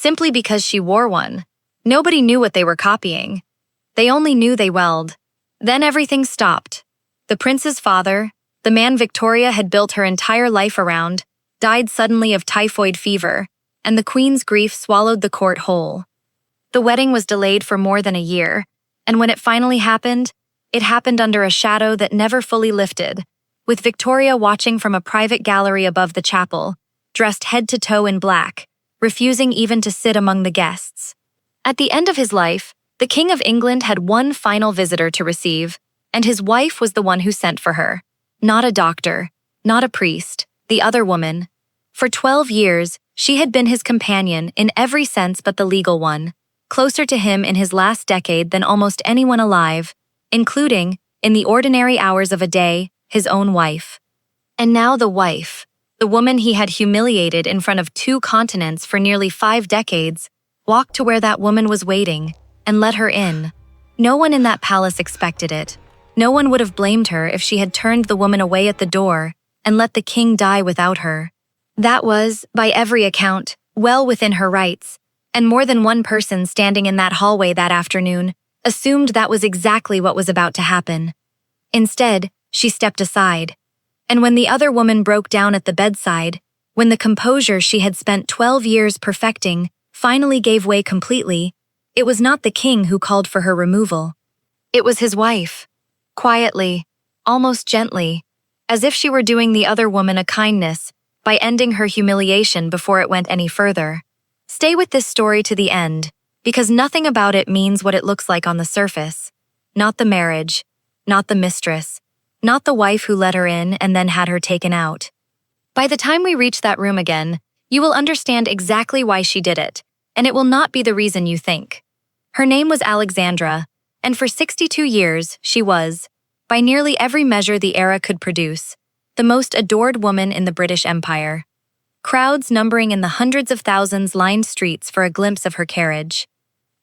simply because she wore one. Nobody knew what they were copying. They only knew they welled. Then everything stopped. The prince's father, the man Victoria had built her entire life around, died suddenly of typhoid fever, and the queen's grief swallowed the court whole. The wedding was delayed for more than a year, and when it finally happened, it happened under a shadow that never fully lifted, with Victoria watching from a private gallery above the chapel, dressed head to toe in black, refusing even to sit among the guests. At the end of his life, the King of England had one final visitor to receive, and his wife was the one who sent for her. Not a doctor, not a priest, the other woman. For 12 years, she had been his companion in every sense but the legal one, closer to him in his last decade than almost anyone alive, including, in the ordinary hours of a day, his own wife. And now the wife, the woman he had humiliated in front of 2 continents for nearly 5 decades, walked to where that woman was waiting and let her in. No one in that palace expected it. No one would have blamed her if she had turned the woman away at the door and let the king die without her. That was, by every account, well within her rights, and more than one person standing in that hallway that afternoon assumed that was exactly what was about to happen. Instead, she stepped aside. And when the other woman broke down at the bedside, when the composure she had spent 12 years perfecting finally gave way completely, it was not the king who called for her removal. It was his wife. Quietly, almost gently, as if she were doing the other woman a kindness by ending her humiliation before it went any further. Stay with this story to the end, because nothing about it means what it looks like on the surface. Not the marriage, not the mistress, not the wife who let her in and then had her taken out. By the time we reach that room again, you will understand exactly why she did it, and it will not be the reason you think. Her name was Alexandra, and for 62 years she was, by nearly every measure the era could produce, the most adored woman in the British Empire. Crowds numbering in the hundreds of thousands lined streets for a glimpse of her carriage.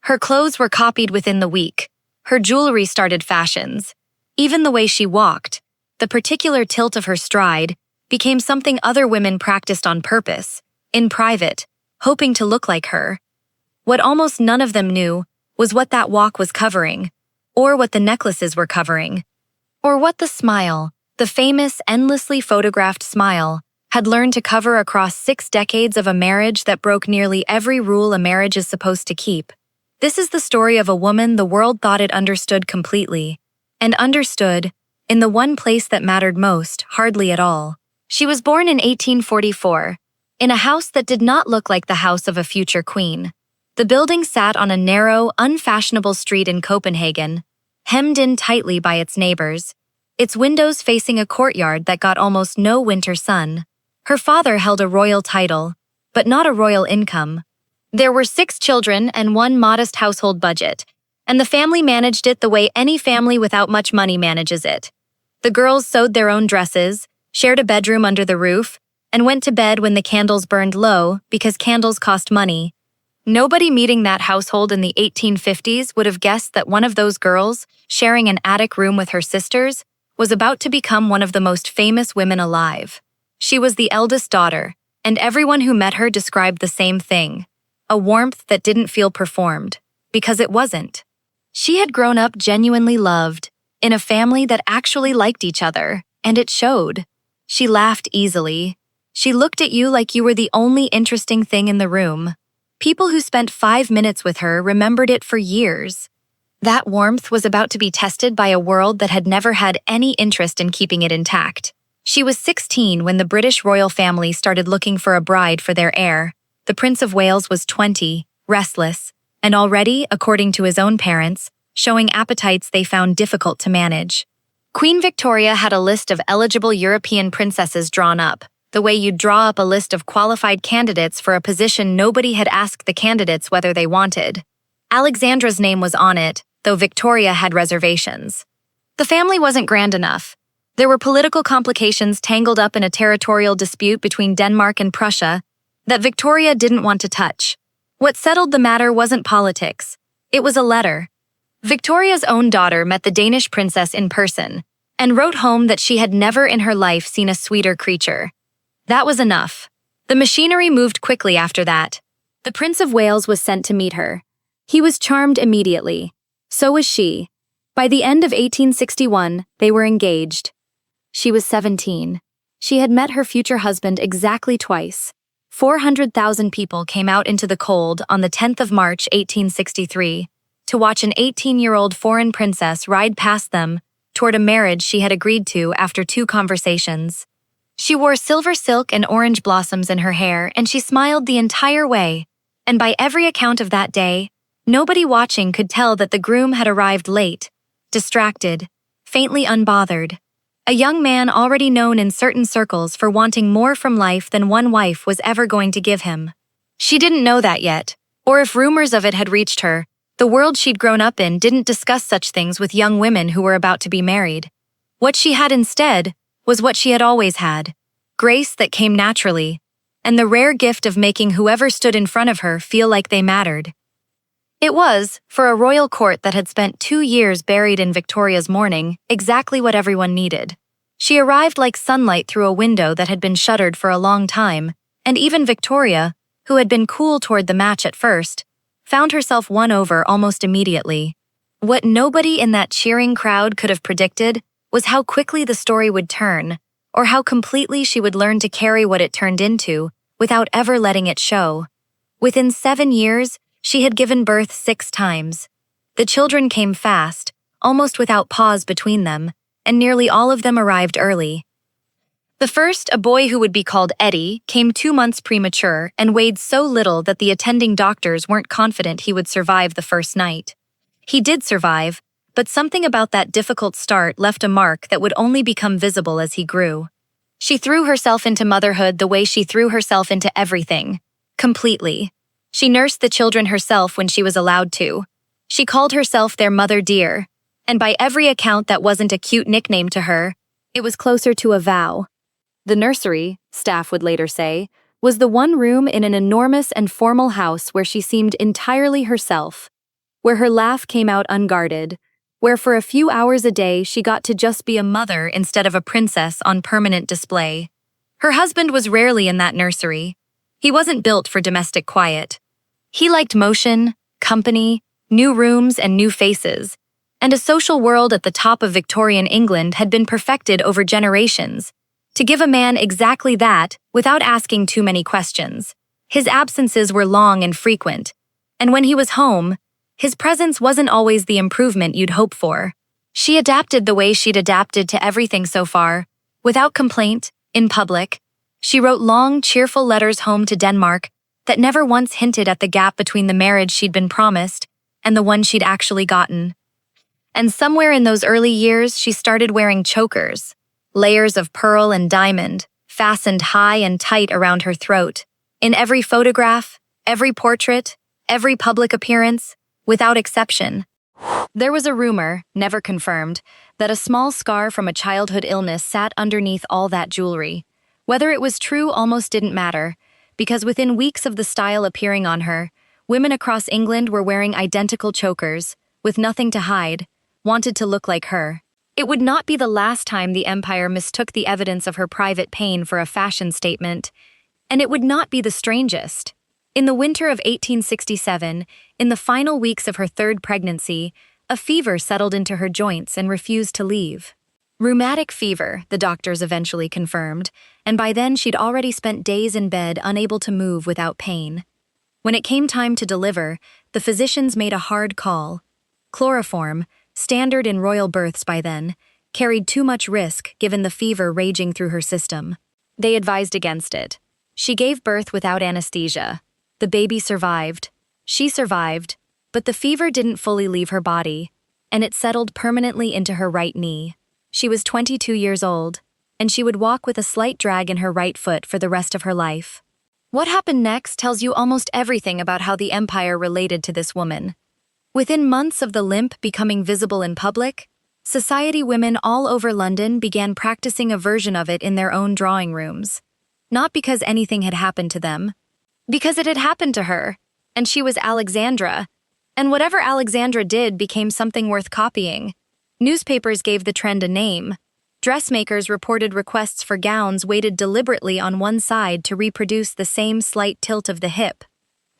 Her clothes were copied within the week. Her jewelry started fashions. Even the way she walked, the particular tilt of her stride, became something other women practiced on purpose, in private, hoping to look like her. What almost none of them knew was what that walk was covering, or what the necklaces were covering, or what the smile, the famous, endlessly photographed smile, had learned to cover across 6 decades of a marriage that broke nearly every rule a marriage is supposed to keep. This is the story of a woman the world thought it understood completely, and understood, in the one place that mattered most, hardly at all. She was born in 1844, in a house that did not look like the house of a future queen. The building sat on a narrow, unfashionable street in Copenhagen, hemmed in tightly by its neighbors, its windows facing a courtyard that got almost no winter sun. Her father held a royal title, but not a royal income. There were 6 children and one modest household budget, and the family managed it the way any family without much money manages it. The girls sewed their own dresses, shared a bedroom under the roof, and went to bed when the candles burned low because candles cost money. Nobody meeting that household in the 1850s would have guessed that one of those girls, sharing an attic room with her sisters, was about to become one of the most famous women alive. She was the eldest daughter, and everyone who met her described the same thing, a warmth that didn't feel performed, because it wasn't. She had grown up genuinely loved, in a family that actually liked each other, and it showed. She laughed easily. She looked at you like you were the only interesting thing in the room. People who spent 5 minutes with her remembered it for years. That warmth was about to be tested by a world that had never had any interest in keeping it intact. She was 16 when the British royal family started looking for a bride for their heir. The Prince of Wales was 20, restless, and already, according to his own parents, showing appetites they found difficult to manage. Queen Victoria had a list of eligible European princesses drawn up, the way you'd draw up a list of qualified candidates for a position nobody had asked the candidates whether they wanted. Alexandra's name was on it, though Victoria had reservations. The family wasn't grand enough. There were political complications tangled up in a territorial dispute between Denmark and Prussia that Victoria didn't want to touch. What settled the matter wasn't politics. It was a letter. Victoria's own daughter met the Danish princess in person and wrote home that she had never in her life seen a sweeter creature. That was enough. The machinery moved quickly after that. The Prince of Wales was sent to meet her. He was charmed immediately. So was she. By the end of 1861, they were engaged. She was 17. She had met her future husband exactly twice. 400,000 people came out into the cold on the 10th of March, 1863, to watch an 18-year-old foreign princess ride past them toward a marriage she had agreed to after 2 conversations. She wore silver silk and orange blossoms in her hair, and she smiled the entire way. And by every account of that day, nobody watching could tell that the groom had arrived late, distracted, faintly unbothered. A young man already known in certain circles for wanting more from life than one wife was ever going to give him. She didn't know that yet, or if rumors of it had reached her, the world she'd grown up in didn't discuss such things with young women who were about to be married. What she had instead was what she had always had: grace that came naturally, and the rare gift of making whoever stood in front of her feel like they mattered. It was, for a royal court that had spent 2 years buried in Victoria's mourning, exactly what everyone needed. She arrived like sunlight through a window that had been shuttered for a long time, and even Victoria, who had been cool toward the match at first, found herself won over almost immediately. What nobody in that cheering crowd could have predicted was how quickly the story would turn, or how completely she would learn to carry what it turned into without ever letting it show. Within 7 years, she had given birth 6 times. The children came fast, almost without pause between them, and nearly all of them arrived early. The first, a boy who would be called Eddie, came 2 months premature and weighed so little that the attending doctors weren't confident he would survive the first night. He did survive, but something about that difficult start left a mark that would only become visible as he grew. She threw herself into motherhood the way she threw herself into everything, completely. She nursed the children herself when she was allowed to. She called herself their mother dear, and by every account that wasn't a cute nickname to her, it was closer to a vow. The nursery, staff would later say, was the one room in an enormous and formal house where she seemed entirely herself, where her laugh came out unguarded, where for a few hours a day she got to just be a mother instead of a princess on permanent display. Her husband was rarely in that nursery. He wasn't built for domestic quiet. He liked motion, company, new rooms and new faces, and a social world at the top of Victorian England had been perfected over generations to give a man exactly that without asking too many questions. His absences were long and frequent, and when he was home, his presence wasn't always the improvement you'd hope for. She adapted the way she'd adapted to everything so far, without complaint, in public. She wrote long, cheerful letters home to Denmark that never once hinted at the gap between the marriage she'd been promised and the one she'd actually gotten. And somewhere in those early years, she started wearing chokers, layers of pearl and diamond, fastened high and tight around her throat. In every photograph, every portrait, every public appearance, without exception. There was a rumor, never confirmed, that a small scar from a childhood illness sat underneath all that jewelry. Whether it was true almost didn't matter, because within weeks of the style appearing on her, women across England were wearing identical chokers, with nothing to hide, wanted to look like her. It would not be the last time the empire mistook the evidence of her private pain for a fashion statement, and it would not be the strangest. In the winter of 1867, in the final weeks of her 3rd pregnancy, a fever settled into her joints and refused to leave. Rheumatic fever, the doctors eventually confirmed, and by then she'd already spent days in bed unable to move without pain. When it came time to deliver, the physicians made a hard call. Chloroform, standard in royal births by then, carried too much risk given the fever raging through her system. They advised against it. She gave birth without anesthesia. The baby survived. She survived, but the fever didn't fully leave her body, and it settled permanently into her right knee. She was 22 years old, and she would walk with a slight drag in her right foot for the rest of her life. What happened next tells you almost everything about how the empire related to this woman. Within months of the limp becoming visible in public, society women all over London began practicing a version of it in their own drawing rooms. Not because anything had happened to them, because it had happened to her, and she was Alexandra, and whatever Alexandra did became something worth copying. Newspapers gave the trend a name. Dressmakers reported requests for gowns weighted deliberately on one side to reproduce the same slight tilt of the hip.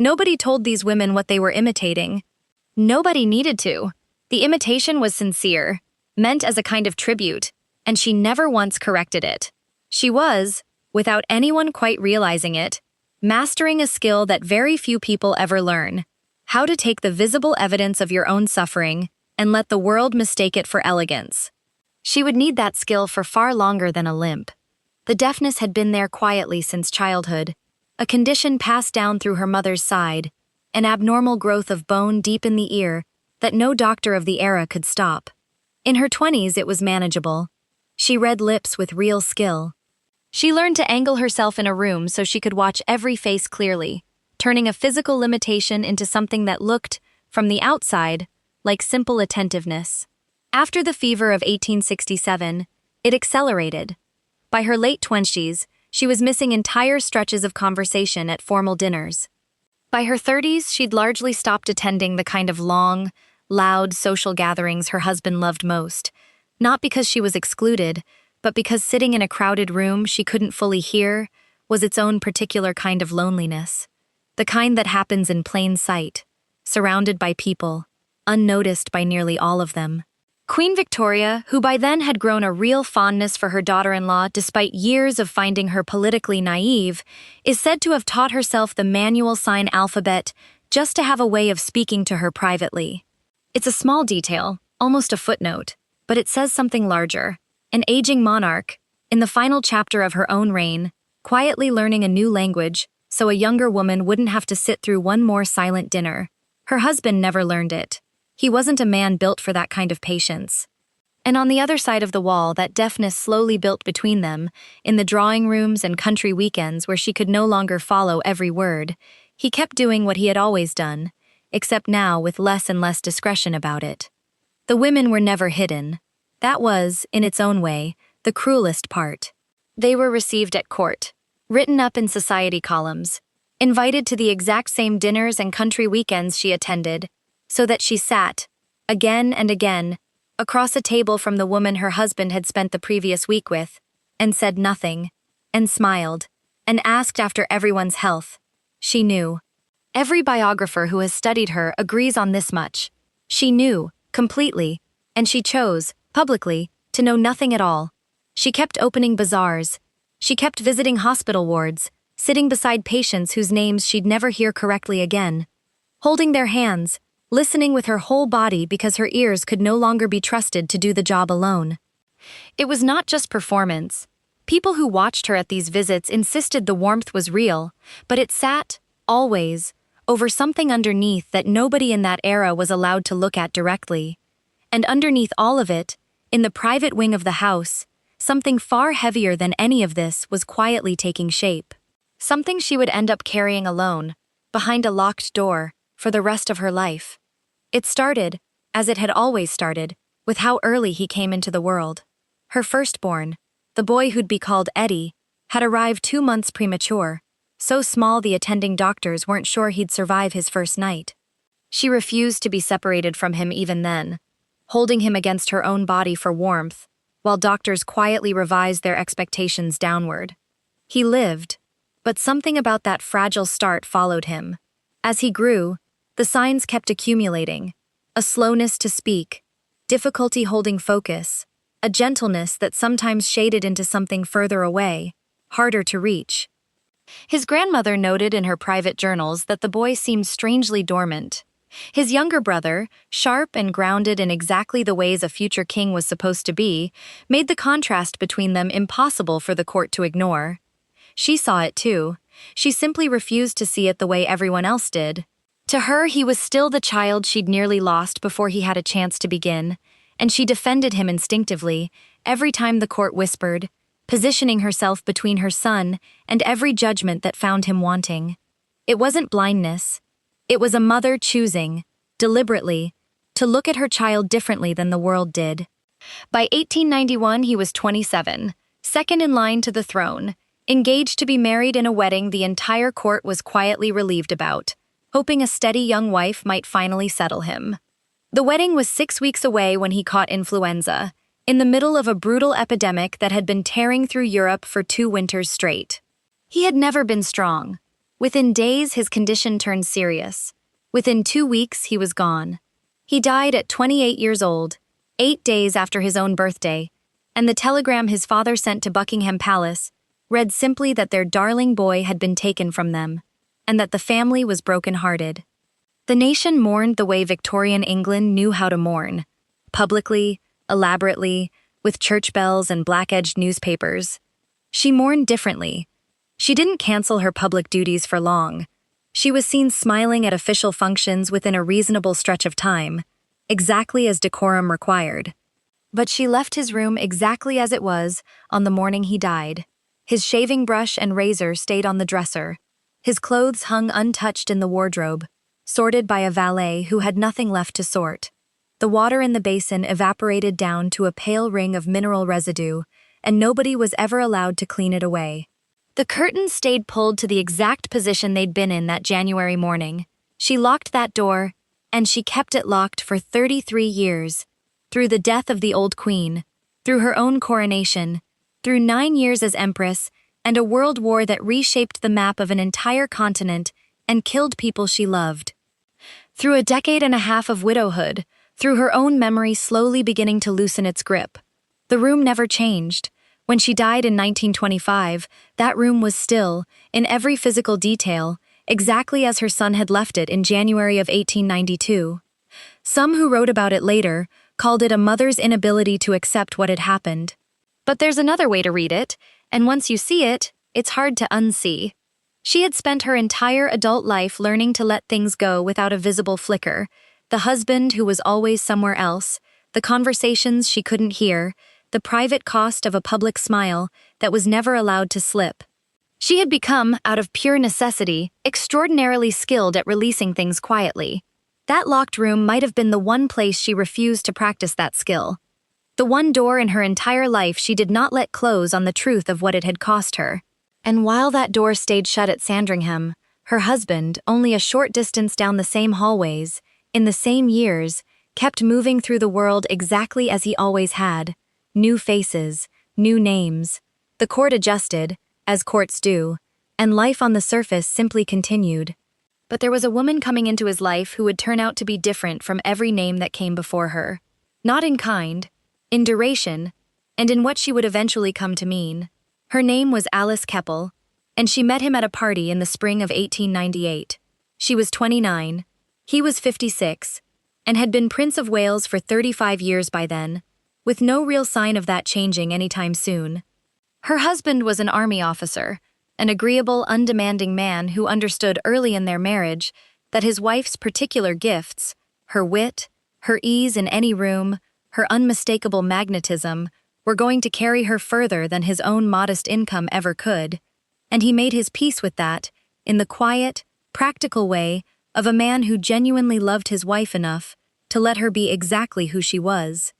Nobody told these women what they were imitating. Nobody needed to. The imitation was sincere, meant as a kind of tribute, and she never once corrected it. She was, without anyone quite realizing it, mastering a skill that very few people ever learn: how to take the visible evidence of your own suffering and let the world mistake it for elegance. She would need that skill for far longer than a limp. The deafness had been there quietly since childhood, a condition passed down through her mother's side, an abnormal growth of bone deep in the ear that no doctor of the era could stop. In her 20s, it was manageable. She read lips with real skill. She learned to angle herself in a room so she could watch every face clearly, turning a physical limitation into something that looked, from the outside, like simple attentiveness. After the fever of 1867, it accelerated. By her late 20s, she was missing entire stretches of conversation at formal dinners. By her 30s, she'd largely stopped attending the kind of long, loud social gatherings her husband loved most, not because she was excluded, but because sitting in a crowded room she couldn't fully hear was its own particular kind of loneliness, the kind that happens in plain sight, surrounded by people, unnoticed by nearly all of them. Queen Victoria, who by then had grown a real fondness for her daughter-in-law despite years of finding her politically naive, is said to have taught herself the manual sign alphabet just to have a way of speaking to her privately. It's a small detail, almost a footnote, but it says something larger. An aging monarch, in the final chapter of her own reign, quietly learning a new language so a younger woman wouldn't have to sit through one more silent dinner. Her husband never learned it. He wasn't a man built for that kind of patience. And on the other side of the wall, that deafness slowly built between them, in the drawing rooms and country weekends where she could no longer follow every word. He kept doing what he had always done, except now with less and less discretion about it. The women were never hidden. That was, in its own way, the cruelest part. They were received at court, written up in society columns, invited to the exact same dinners and country weekends she attended, so that she sat, again and again, across a table from the woman her husband had spent the previous week with, and said nothing, and smiled, and asked after everyone's health. She knew. Every biographer who has studied her agrees on this much. She knew, completely, and she chose, publicly, to know nothing at all. She kept opening bazaars. She kept visiting hospital wards, sitting beside patients whose names she'd never hear correctly again, holding their hands, listening with her whole body because her ears could no longer be trusted to do the job alone. It was not just performance. People who watched her at these visits insisted the warmth was real, but it sat, always, over something underneath that nobody in that era was allowed to look at directly. And underneath all of it, in the private wing of the house, something far heavier than any of this was quietly taking shape. Something she would end up carrying alone, behind a locked door, for the rest of her life. It started, as it had always started, with how early he came into the world. Her firstborn, the boy who'd be called Eddie, had arrived 2 months premature, so small the attending doctors weren't sure he'd survive his first night. She refused to be separated from him even then, holding him against her own body for warmth, while doctors quietly revised their expectations downward. He lived, but something about that fragile start followed him. As he grew, the signs kept accumulating: a slowness to speak, difficulty holding focus, a gentleness that sometimes shaded into something further away, harder to reach. His grandmother noted in her private journals that the boy seemed strangely dormant. His younger brother, sharp and grounded in exactly the ways a future king was supposed to be, made the contrast between them impossible for the court to ignore. She saw it too. She simply refused to see it the way everyone else did. To her, he was still the child she'd nearly lost before he had a chance to begin, and she defended him instinctively every time the court whispered, positioning herself between her son and every judgment that found him wanting. It wasn't blindness. It was a mother choosing, deliberately, to look at her child differently than the world did. By 1891, he was 27, second in line to the throne, engaged to be married in a wedding the entire court was quietly relieved about, hoping a steady young wife might finally settle him. The wedding was 6 weeks away when he caught influenza, in the middle of a brutal epidemic that had been tearing through Europe for 2 winters straight. He had never been strong, Within days, his condition turned serious. Within 2 weeks, he was gone. He died at 28 years old, 8 days after his own birthday, and the telegram his father sent to Buckingham Palace read simply that their darling boy had been taken from them, and that the family was broken-hearted. The nation mourned the way Victorian England knew how to mourn, publicly, elaborately, with church bells and black-edged newspapers. She mourned differently. She didn't cancel her public duties for long. She was seen smiling at official functions within a reasonable stretch of time, exactly as decorum required. But she left his room exactly as it was on the morning he died. His shaving brush and razor stayed on the dresser. His clothes hung untouched in the wardrobe, sorted by a valet who had nothing left to sort. The water in the basin evaporated down to a pale ring of mineral residue, and nobody was ever allowed to clean it away. The curtains stayed pulled to the exact position they'd been in that January morning. She locked that door, and she kept it locked for 33 years, through the death of the old queen, through her own coronation, through 9 years as empress, and a world war that reshaped the map of an entire continent and killed people she loved. Through a decade and a half of widowhood, through her own memory slowly beginning to loosen its grip. The room never changed. When she died in 1925, that room was still, in every physical detail, exactly as her son had left it in January of 1892. Some who wrote about it later called it a mother's inability to accept what had happened. But there's another way to read it, and once you see it, it's hard to unsee. She had spent her entire adult life learning to let things go without a visible flicker, the husband who was always somewhere else, the conversations she couldn't hear, the private cost of a public smile that was never allowed to slip. She had become, out of pure necessity, extraordinarily skilled at releasing things quietly. That locked room might have been the one place she refused to practice that skill. The one door in her entire life she did not let close on the truth of what it had cost her. And while that door stayed shut at Sandringham, her husband, only a short distance down the same hallways, in the same years, kept moving through the world exactly as he always had. New faces, new names. The court adjusted, as courts do, and life on the surface simply continued. But there was a woman coming into his life who would turn out to be different from every name that came before her. Not in kind, in duration, and in what she would eventually come to mean. Her name was Alice Keppel, and she met him at a party in the spring of 1898. She was 29, he was 56, and had been Prince of Wales for 35 years by then, with no real sign of that changing anytime soon. Her husband was an army officer, an agreeable, undemanding man who understood early in their marriage that his wife's particular gifts, her wit, her ease in any room, her unmistakable magnetism, were going to carry her further than his own modest income ever could, and he made his peace with that, in the quiet, practical way of a man who genuinely loved his wife enough to let her be exactly who she was.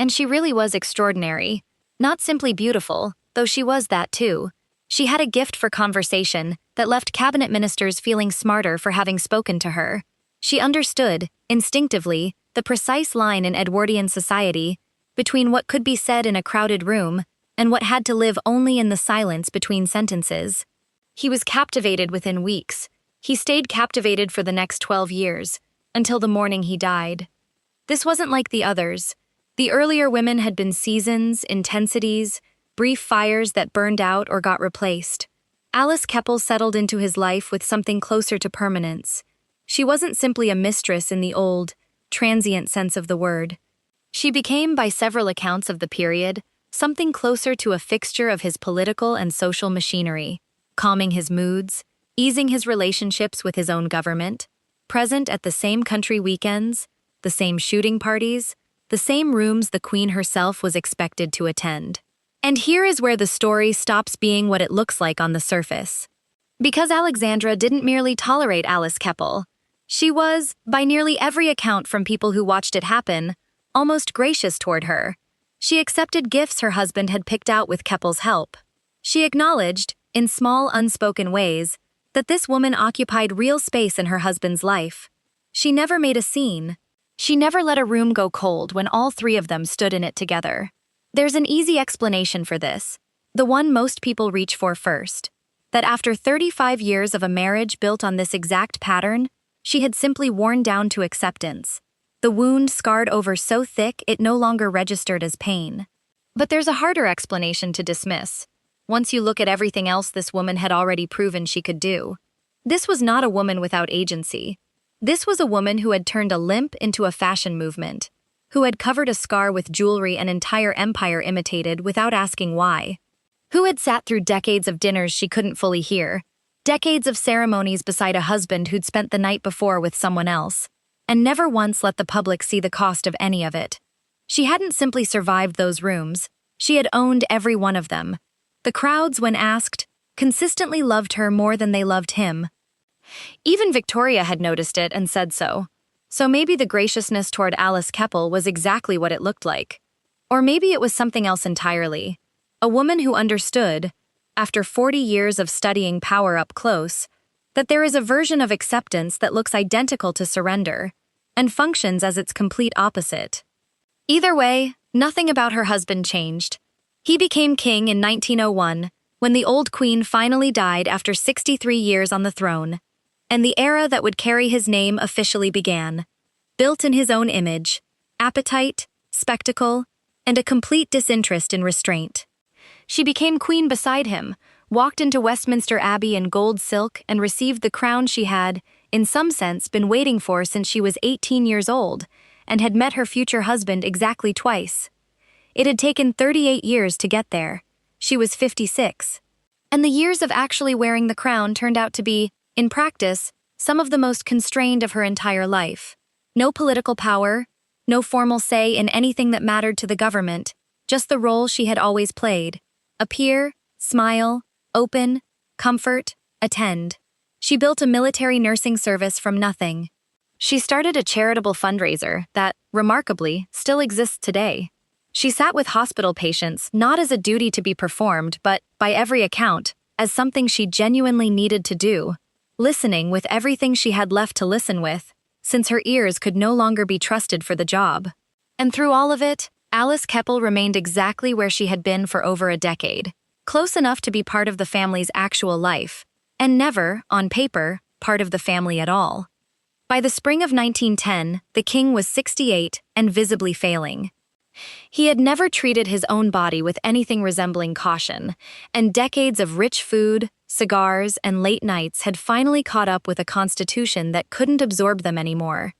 And she really was extraordinary. Not simply beautiful, though she was that too. She had a gift for conversation that left cabinet ministers feeling smarter for having spoken to her. She understood, instinctively, the precise line in Edwardian society between what could be said in a crowded room and what had to live only in the silence between sentences. He was captivated within weeks. He stayed captivated for the next 12 years, until the morning he died. This wasn't like the others. The earlier women had been seasons, intensities, brief fires that burned out or got replaced. Alice Keppel settled into his life with something closer to permanence. She wasn't simply a mistress in the old, transient sense of the word. She became, by several accounts of the period, something closer to a fixture of his political and social machinery, calming his moods, easing his relationships with his own government, present at the same country weekends, the same shooting parties, the same rooms the Queen herself was expected to attend. And here is where the story stops being what it looks like on the surface. Because Alexandra didn't merely tolerate Alice Keppel, she was, by nearly every account from people who watched it happen, almost gracious toward her. She accepted gifts her husband had picked out with Keppel's help. She acknowledged, in small unspoken ways, that this woman occupied real space in her husband's life. She never made a scene. She never let a room go cold when all three of them stood in it together. There's an easy explanation for this, the one most people reach for first. that after 35 years of a marriage built on this exact pattern, she had simply worn down to acceptance. The wound scarred over so thick it no longer registered as pain. But there's a harder explanation to dismiss. Once you look at everything else this woman had already proven she could do. This was not a woman without agency. This was a woman who had turned a limp into a fashion movement, who had covered a scar with jewelry an entire empire imitated without asking why, who had sat through decades of dinners she couldn't fully hear, decades of ceremonies beside a husband who'd spent the night before with someone else, and never once let the public see the cost of any of it. She hadn't simply survived those rooms, she had owned every one of them. The crowds, when asked, consistently loved her more than they loved him. Even Victoria had noticed it and said so. So maybe the graciousness toward Alice Keppel was exactly what it looked like. Or maybe it was something else entirely. A woman who understood, after 40 years of studying power up close, that there is a version of acceptance that looks identical to surrender, and functions as its complete opposite. Either way, nothing about her husband changed. He became king in 1901, when the old queen finally died after 63 years on the throne, and the era that would carry his name officially began. Built in his own image, appetite, spectacle, and a complete disinterest in restraint. She became queen beside him, walked into Westminster Abbey in gold silk and received the crown she had, in some sense, been waiting for since she was 18 years old, and had met her future husband exactly twice. It had taken 38 years to get there. She was 56. And the years of actually wearing the crown turned out to be, in practice, some of the most constrained of her entire life. No political power, no formal say in anything that mattered to the government, just the role she had always played. Appear, smile, open, comfort, attend. She built a military nursing service from nothing. She started a charitable fundraiser that, remarkably, still exists today. She sat with hospital patients not as a duty to be performed, but, by every account, as something she genuinely needed to do, listening with everything she had left to listen with, since her ears could no longer be trusted for the job. And through all of it, Alice Keppel remained exactly where she had been for over a decade, close enough to be part of the family's actual life, and never, on paper, part of the family at all. By the spring of 1910, the king was 68 and visibly failing. He had never treated his own body with anything resembling caution, and decades of rich food, cigars, and late nights had finally caught up with a constitution that couldn't absorb them anymore.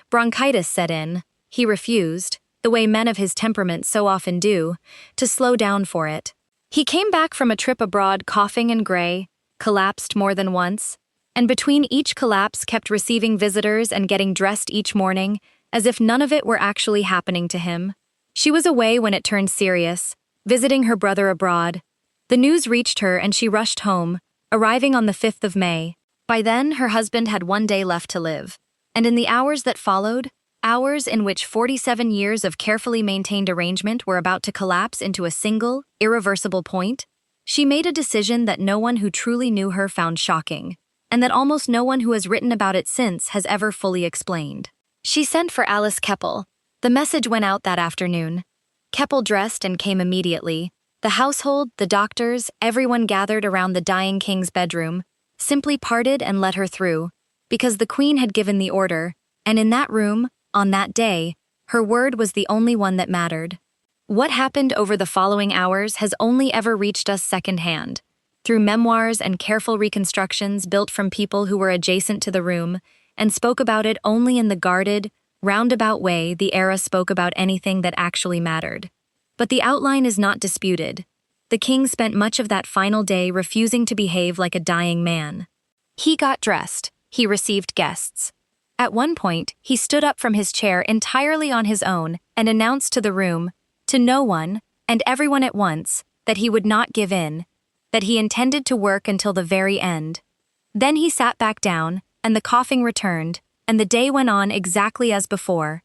Bronchitis set in. He refused, the way men of his temperament so often do, to slow down for it. He came back from a trip abroad coughing and gray, collapsed more than once, and between each collapse kept receiving visitors and getting dressed each morning, as if none of it were actually happening to him. She was away when it turned serious, visiting her brother abroad. The news reached her and she rushed home, arriving on the 5th of May. By then, her husband had one day left to live, and in the hours that followed, hours in which 47 years of carefully maintained arrangement were about to collapse into a single, irreversible point, she made a decision that no one who truly knew her found shocking, and that almost no one who has written about it since has ever fully explained. She sent for Alice Keppel. The message went out that afternoon. Keppel dressed and came immediately. The household, the doctors, everyone gathered around the dying king's bedroom, simply parted and let her through, because the queen had given the order, and in that room, on that day, her word was the only one that mattered. What happened over the following hours has only ever reached us secondhand, through memoirs and careful reconstructions built from people who were adjacent to the room, and spoke about it only in the guarded, roundabout way the era spoke about anything that actually mattered. But the outline is not disputed. The king spent much of that final day refusing to behave like a dying man. He got dressed. He received guests. At one point, he stood up from his chair entirely on his own and announced to the room, to no one, and everyone at once, that he would not give in, that he intended to work until the very end. Then he sat back down, and the coughing returned, and the day went on exactly as before.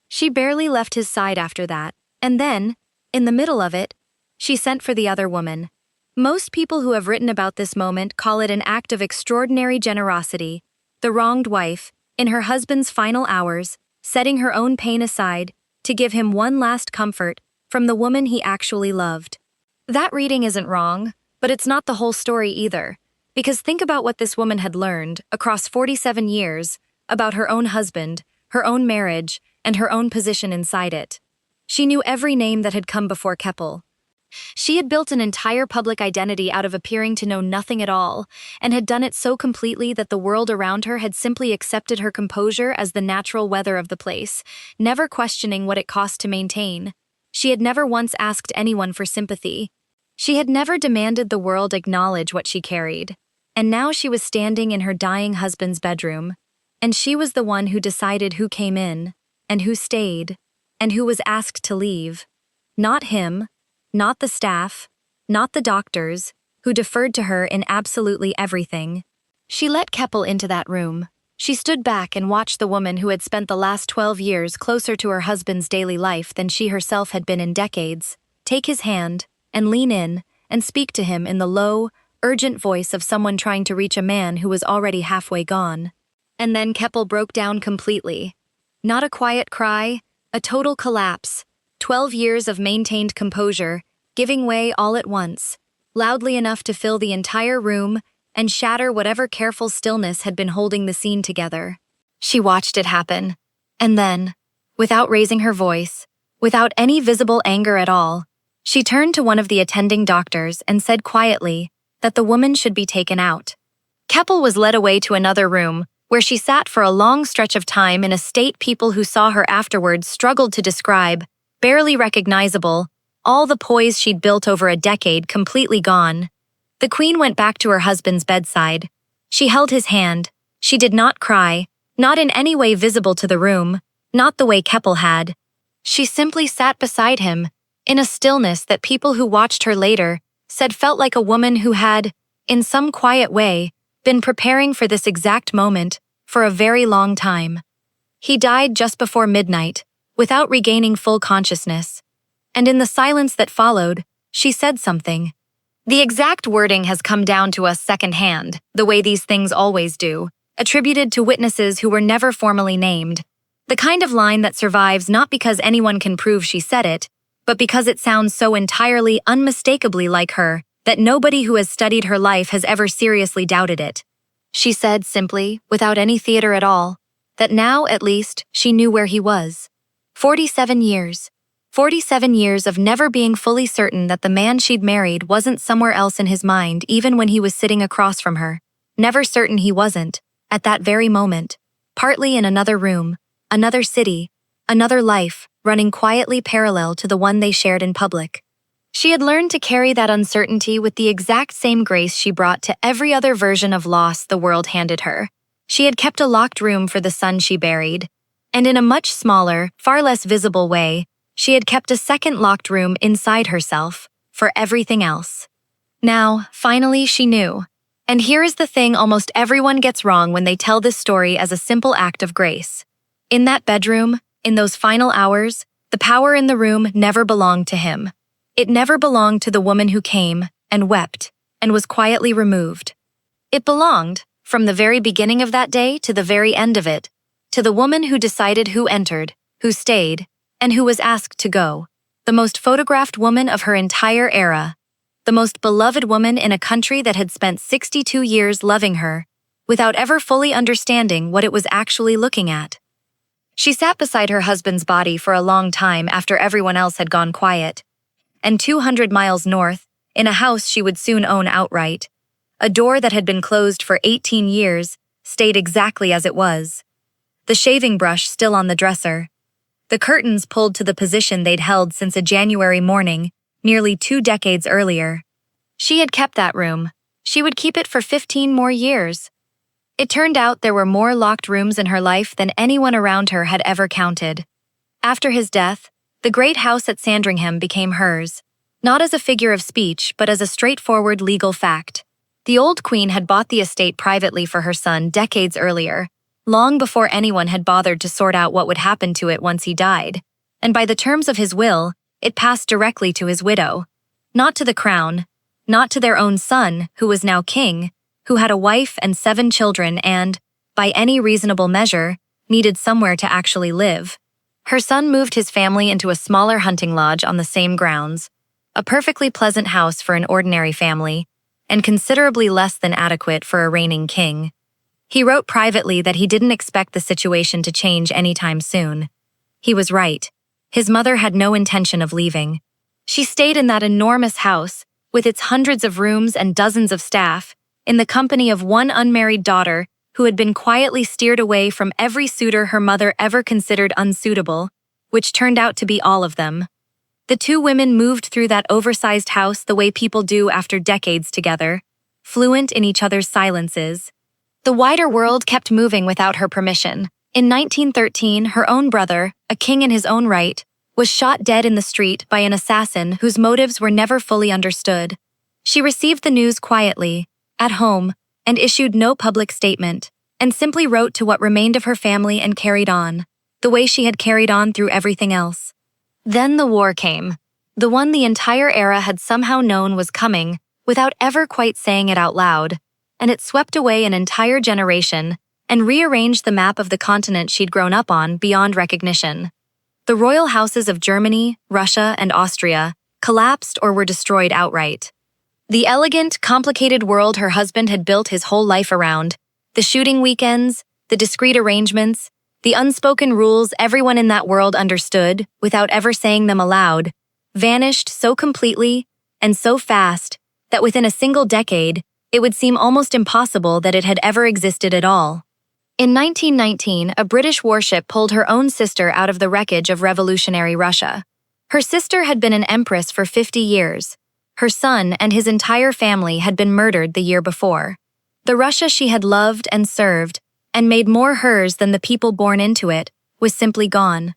She barely left his side after that, and then, in the middle of it, she sent for the other woman. Most people who have written about this moment call it an act of extraordinary generosity, the wronged wife, in her husband's final hours, setting her own pain aside to give him one last comfort from the woman he actually loved. That reading isn't wrong, but But it's not the whole story either. Because think about what this woman had learned, across 47 years, about her own husband, her own marriage, and her own position inside it. She knew every name that had come before Keppel. She had built an entire public identity out of appearing to know nothing at all, and had done it so completely that the world around her had simply accepted her composure as the natural weather of the place, never questioning what it cost to maintain. She had never once asked anyone for sympathy. She had never demanded the world acknowledge what she carried. And now she was standing in her dying husband's bedroom, and she was the one who decided who came in, and who stayed, and who was asked to leave. Not him, not the staff, not the doctors, who deferred to her in absolutely everything. She let Keppel into that room. She stood back and watched the woman who had spent the last 12 years closer to her husband's daily life than she herself had been in decades, take his hand, and lean in, and speak to him in the low, urgent voice of someone trying to reach a man who was already halfway gone. And then Keppel broke down completely. Not a quiet cry, a total collapse. 12 years of maintained composure, giving way all at once, loudly enough to fill the entire room and shatter whatever careful stillness had been holding the scene together. She watched it happen. And then, without raising her voice, without any visible anger at all, she turned to one of the attending doctors and said quietly that the woman should be taken out. Keppel was led away to another room, where she sat for a long stretch of time in a state people who saw her afterwards struggled to describe, barely recognizable, all the poise she'd built over a decade completely gone. The Queen went back to her husband's bedside. She held his hand. She did not cry, not in any way visible to the room, not the way Keppel had. She simply sat beside him, in a stillness that people who watched her later said felt like a woman who had, in some quiet way, been preparing for this exact moment for a very long time. He died just before midnight, without regaining full consciousness. And in the silence that followed, she said something. The exact wording has come down to us secondhand, the way these things always do, attributed to witnesses who were never formally named. The kind of line that survives not because anyone can prove she said it, but because it sounds so entirely unmistakably like her that nobody who has studied her life has ever seriously doubted it. She said simply, without any theater at all, that now, at least, she knew where he was. 47 years. 47 years of never being fully certain that the man she'd married wasn't somewhere else in his mind even when he was sitting across from her. Never certain he wasn't, at that very moment, partly in another room, another city, another life, running quietly parallel to the one they shared in public. She had learned to carry that uncertainty with the exact same grace she brought to every other version of loss the world handed her. She had kept a locked room for the son she buried, and in a much smaller, far less visible way, she had kept a second locked room inside herself, for everything else. Now, finally, she knew. And here is the thing almost everyone gets wrong when they tell this story as a simple act of grace. In that bedroom, in those final hours, the power in the room never belonged to him. It never belonged to the woman who came, and wept, and was quietly removed. It belonged, from the very beginning of that day to the very end of it, to the woman who decided who entered, who stayed, and who was asked to go, the most photographed woman of her entire era, the most beloved woman in a country that had spent 62 years loving her, without ever fully understanding what it was actually looking at. She sat beside her husband's body for a long time after everyone else had gone quiet, and 200 miles north, in a house she would soon own outright, a door that had been closed for 18 years stayed exactly as it was. The shaving brush still on the dresser. The curtains pulled to the position they'd held since a January morning, nearly 2 decades earlier. She had kept that room. She would keep it for 15 more years. It turned out there were more locked rooms in her life than anyone around her had ever counted. After his death, the great house at Sandringham became hers, not as a figure of speech but as a straightforward legal fact. The old queen had bought the estate privately for her son decades earlier, long before anyone had bothered to sort out what would happen to it once he died, and by the terms of his will, it passed directly to his widow. Not to the crown, not to their own son, who was now king, who had a wife and 7 children and, by any reasonable measure, needed somewhere to actually live. Her son moved his family into a smaller hunting lodge on the same grounds, a perfectly pleasant house for an ordinary family, and considerably less than adequate for a reigning king. He wrote privately that he didn't expect the situation to change anytime soon. He was right. His mother had no intention of leaving. She stayed in that enormous house, with its hundreds of rooms and dozens of staff, in the company of one unmarried daughter who had been quietly steered away from every suitor her mother ever considered unsuitable, which turned out to be all of them. The two women moved through that oversized house the way people do after decades together, fluent in each other's silences. The wider world kept moving without her permission. In 1913, her own brother, a king in his own right, was shot dead in the street by an assassin whose motives were never fully understood. She received the news quietly, at home, and issued no public statement, and simply wrote to what remained of her family and carried on, the way she had carried on through everything else. Then the war came, the one the entire era had somehow known was coming, without ever quite saying it out loud, and it swept away an entire generation and rearranged the map of the continent she'd grown up on beyond recognition. The royal houses of Germany, Russia, and Austria collapsed or were destroyed outright. The elegant, complicated world her husband had built his whole life around, the shooting weekends, the discreet arrangements, the unspoken rules everyone in that world understood without ever saying them aloud, vanished so completely and so fast that within a single decade, it would seem almost impossible that it had ever existed at all. In 1919, a British warship pulled her own sister out of the wreckage of revolutionary Russia. Her sister had been an empress for 50 years. Her son and his entire family had been murdered the year before. The Russia she had loved and served, and made more hers than the people born into it, was simply gone.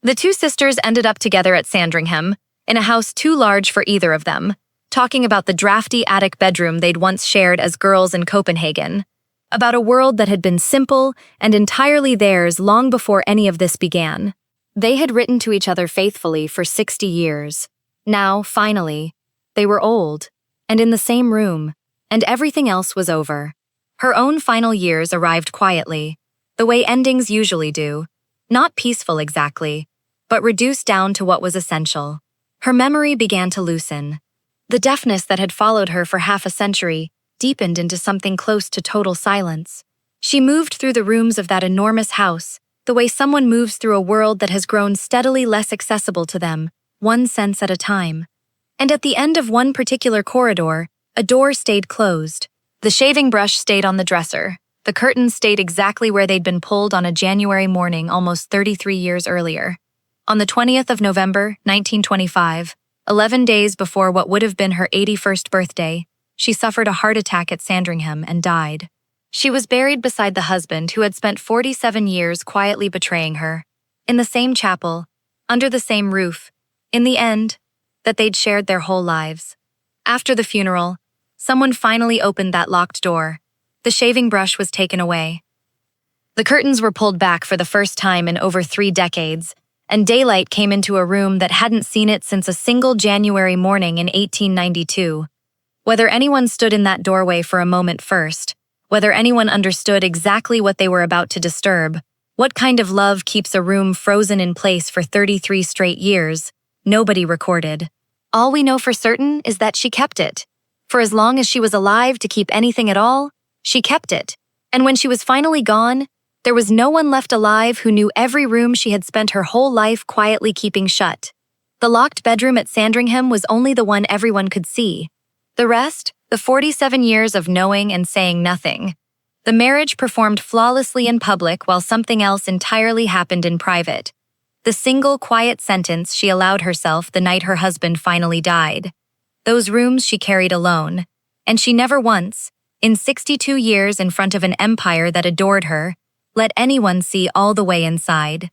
The two sisters ended up together at Sandringham, in a house too large for either of them, talking about the drafty attic bedroom they'd once shared as girls in Copenhagen, about a world that had been simple and entirely theirs long before any of this began. They had written to each other faithfully for 60 years. Now, finally, they were old, and in the same room, and everything else was over. Her own final years arrived quietly, the way endings usually do, not peaceful exactly, but reduced down to what was essential. Her memory began to loosen. The deafness that had followed her for half a century deepened into something close to total silence. She moved through the rooms of that enormous house, the way someone moves through a world that has grown steadily less accessible to them, one sense at a time. And at the end of one particular corridor, a door stayed closed. The shaving brush stayed on the dresser. The curtains stayed exactly where they'd been pulled on a January morning almost 33 years earlier. On the 20th of November, 1925, 11 days before what would have been her 81st birthday, she suffered a heart attack at Sandringham and died. She was buried beside the husband who had spent 47 years quietly betraying her, in the same chapel, under the same roof, in the end, that they'd shared their whole lives. After the funeral, someone finally opened that locked door. The shaving brush was taken away. The curtains were pulled back for the first time in over 3 decades, and daylight came into a room that hadn't seen it since a single January morning in 1892. Whether anyone stood in that doorway for a moment first, whether anyone understood exactly what they were about to disturb, what kind of love keeps a room frozen in place for 33 straight years, nobody recorded. All we know for certain is that she kept it. For as long as she was alive to keep anything at all, she kept it. And when she was finally gone, there was no one left alive who knew every room she had spent her whole life quietly keeping shut. The locked bedroom at Sandringham was only the one everyone could see. The rest, the 47 years of knowing and saying nothing. The marriage performed flawlessly in public while something else entirely happened in private. The single quiet sentence she allowed herself the night her husband finally died. Those rooms she carried alone, and she never once, in 62 years in front of an empire that adored her, let anyone see all the way inside.